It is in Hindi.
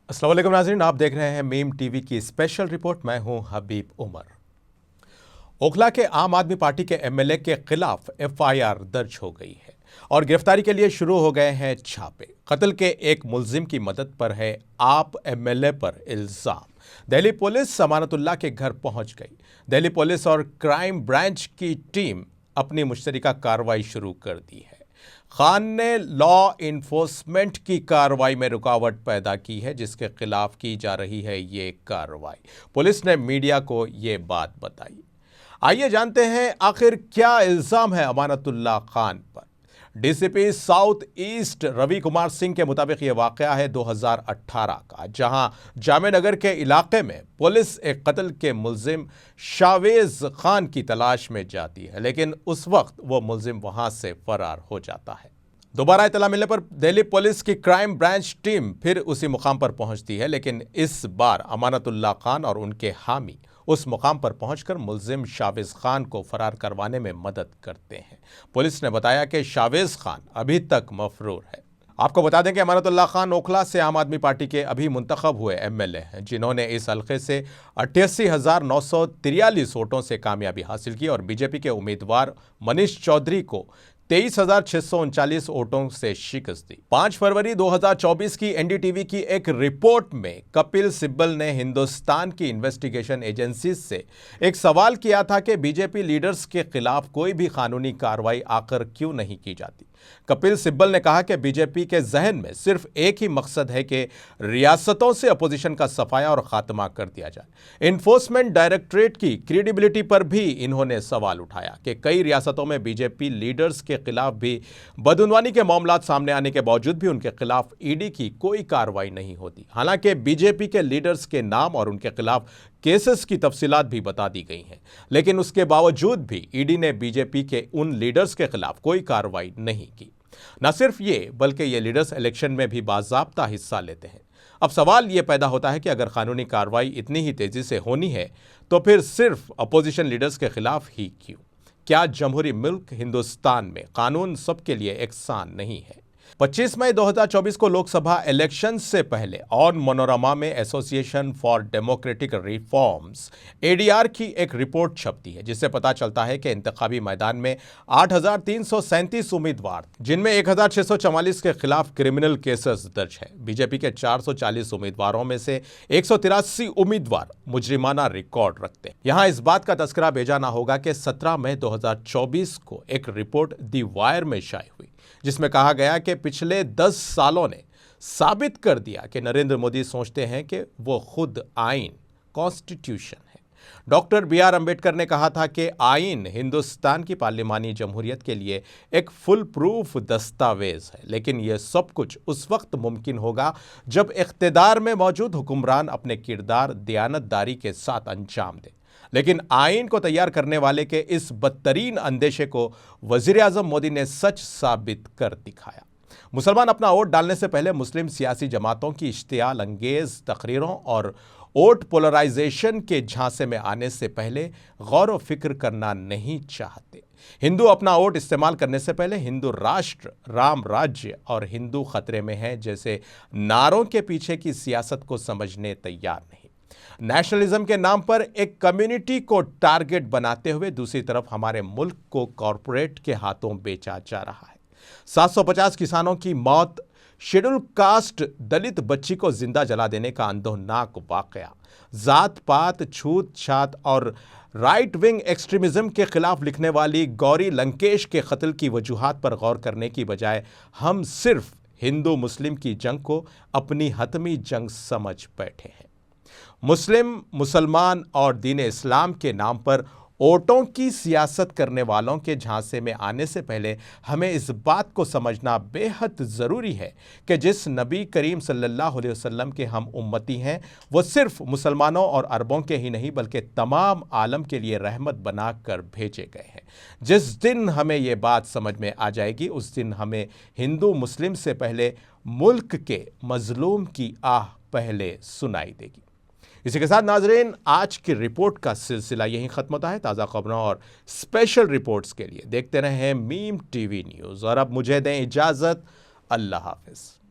अस्सलाम वालेकुम नाज़रीन, आप देख रहे हैं मीम टीवी की स्पेशल रिपोर्ट। मैं हूं हबीब उमर। ओखला के आम आदमी पार्टी के एमएलए के खिलाफ एफआईआर दर्ज हो गई है और गिरफ्तारी के लिए शुरू हो गए हैं छापे। कत्ल के एक मुलजिम की मदद पर है आप एमएलए पर इल्जाम। दिल्ली पुलिस अमानतुल्लाह के घर पहुंच गई। दिल्ली पुलिस और क्राइम ब्रांच की टीम अपनी मुश्तरका कार्रवाई शुरू कर दी है। खान ने लॉ इन्फोर्समेंट की कार्रवाई में रुकावट पैदा की है, जिसके खिलाफ की जा रही है ये कार्रवाई। पुलिस ने मीडिया को ये बात बताई। आइए जानते हैं आखिर क्या इल्जाम है अमानतुल्लाह खान पर। DCP south east Ravi Kumar Singh के मुताबिक यह वाकया है 2018 का, जहां जामे नगर के इलाके में पुलिस एक कत्ल के मुलजिम शावेज खान की तलाश में जाती है, लेकिन उस वक्त वो मुलजिम वहां से फरार हो जाता है। दोबारा इतला मिलने पर दिल्ली पुलिस की क्राइम ब्रांच टीम फिर उसी मुकाम पर पहुंचती है, लेकिन इस बार अमानतुल्लाह खान और उनके हामी उस मुकाम पर पहुंचकर मुलजिम शावेज खान को फरार करवाने में मदद करते हैं। पुलिस ने बताया कि शावेज खान अभी तक मफरूर है। आपको बता दें कि अमानतुल्लाह खान ओखला से आम आदमी पार्टी के अभी मुंतखब हुए एमएलए हैं, जिन्होंने इस हल्के से 88,943 वोटों से कामयाबी हासिल की और बीजेपी के उम्मीदवार मनीष चौधरी को 23,639 वोटों से शिकस्त दी। 5 फरवरी 2024 की एनडीटीवी की एक रिपोर्ट में कपिल सिब्बल ने हिंदुस्तान की इन्वेस्टिगेशन एजेंसी से एक सवाल किया था कि बीजेपी लीडर्स के खिलाफ कोई भी कानूनी कार्रवाई आखिर क्यों नहीं की जाती। कपिल सिब्बल ने कहा कि बीजेपी के जहन में सिर्फ एक ही मकसद है कि रियासतों से अपोजिशन का सफाया और खात्मा कर दिया जाए। इन्फोर्समेंट डायरेक्टरेट की क्रेडिबिलिटी पर भी इन्होंने सवाल उठाया कि कई रियासतों में बीजेपी लीडर्स के खिलाफ भी बदउनवानी के मामलात सामने आने के बावजूद भी उनके खिलाफ ईडी की कोई कार्रवाई नहीं होती। हालांकि बीजेपी के लीडर्स के नाम और उनके खिलाफ केसेस की तफसीलात भी बता दी गई हैं, लेकिन उसके बावजूद भी ईडी ने बीजेपी के उन लीडर्स के खिलाफ कोई कार्रवाई नहीं की। न सिर्फ ये, बल्कि ये लीडर्स इलेक्शन में भी बाज़ाब्ता हिस्सा लेते हैं। अब सवाल ये पैदा होता है कि अगर कानूनी कार्रवाई इतनी ही तेजी से होनी है तो फिर सिर्फ अपोजिशन लीडर्स के खिलाफ ही क्यों? क्या जमहूरी मुल्क हिंदुस्तान में कानून सबके लिए एकसान नहीं है? 25 मई 2024 को लोकसभा इलेक्शन से पहले ऑन मनोरमा में association for democratic reforms ADR की एक रिपोर्ट छपती है, जिससे पता चलता है कि इंतखाबी मैदान में 8,337 उम्मीदवार, जिनमें 1,644 के खिलाफ क्रिमिनल केसेस दर्ज है। बीजेपी के 440 उम्मीदवारों में से 183 उम्मीदवार मुजरिमाना रिकॉर्ड रखते हैं। यहां इस बात का तस्करा भेजाना होगा कि 17 मई 2024 को एक रिपोर्ट दी वायर में शाये हुई, जिसमें कहा गया कि पिछले 10 सालों ने साबित कर दिया कि नरेंद्र मोदी सोचते हैं कि वो खुद आइन, कॉन्स्टिट्यूशन है। डॉक्टर बीआर अंबेडकर ने कहा था कि आइन हिंदुस्तान की पार्लिमानी जमहूरियत के लिए एक फुल प्रूफ दस्तावेज है, लेकिन यह सब कुछ उस वक्त मुमकिन होगा जब इख्तिदार में मौजूद हुक्मरान अपने किरदार दयानतदारी के साथ अंजाम दें। लेकिन आइन को तैयार करने वाले के इस बदतरीन अंदेशे को वजीर आजम मोदी ने सच साबित कर दिखाया। मुसलमान अपना वोट डालने से पहले मुस्लिम सियासी जमातों की इश्तियाल अंगेज तकरीरों और वोट पोलराइजेशन के झांसे में आने से पहले गौर व फिक्र करना नहीं चाहते। हिंदू अपना वोट इस्तेमाल करने से पहले हिंदू राष्ट्र, राम राज्य और हिंदू खतरे में है जैसे नारों के पीछे की सियासत को समझने तैयार नहीं। नेशनलिज्म के नाम पर एक कम्युनिटी को टारगेट बनाते हुए दूसरी तरफ हमारे मुल्क को कॉरपोरेट के हाथों बेचा जा रहा है। 750 किसानों की मौत, शेड्यूल कास्ट दलित बच्ची को जिंदा जला देने का अंधोनाक वाकया, जात पात, छूत छात और राइट विंग एक्सट्रीमिज्म के खिलाफ लिखने वाली गौरी लंकेश के कत्ल की वजूहात पर गौर करने की बजाय हम सिर्फ हिंदू मुस्लिम की जंग को अपनी हतमी जंग समझ बैठे हैं। मुस्लिम, मुसलमान और दीन इस्लाम के नाम पर वोटों की सियासत करने वालों के झांसे में आने से पहले हमें इस बात को समझना बेहद ज़रूरी है कि जिस नबी करीम सल्लल्लाहु अलैहि वसल्लम के हम उम्मती हैं, वो सिर्फ मुसलमानों और अरबों के ही नहीं बल्कि तमाम आलम के लिए रहमत बनाकर भेजे गए हैं। जिस दिन हमें ये बात समझ में आ जाएगी, उस दिन हमें हिंदू मुस्लिम से पहले मुल्क के मजलूम की आह पहले सुनाई देगी। इसी के साथ नाजरीन, आज की रिपोर्ट का सिलसिला यहीं ख़त्म होता है। ताज़ा खबरों और स्पेशल रिपोर्ट्स के लिए देखते रहें मीम टीवी न्यूज़ और अब मुझे दें इजाज़त। अल्लाह हाफ़िज़।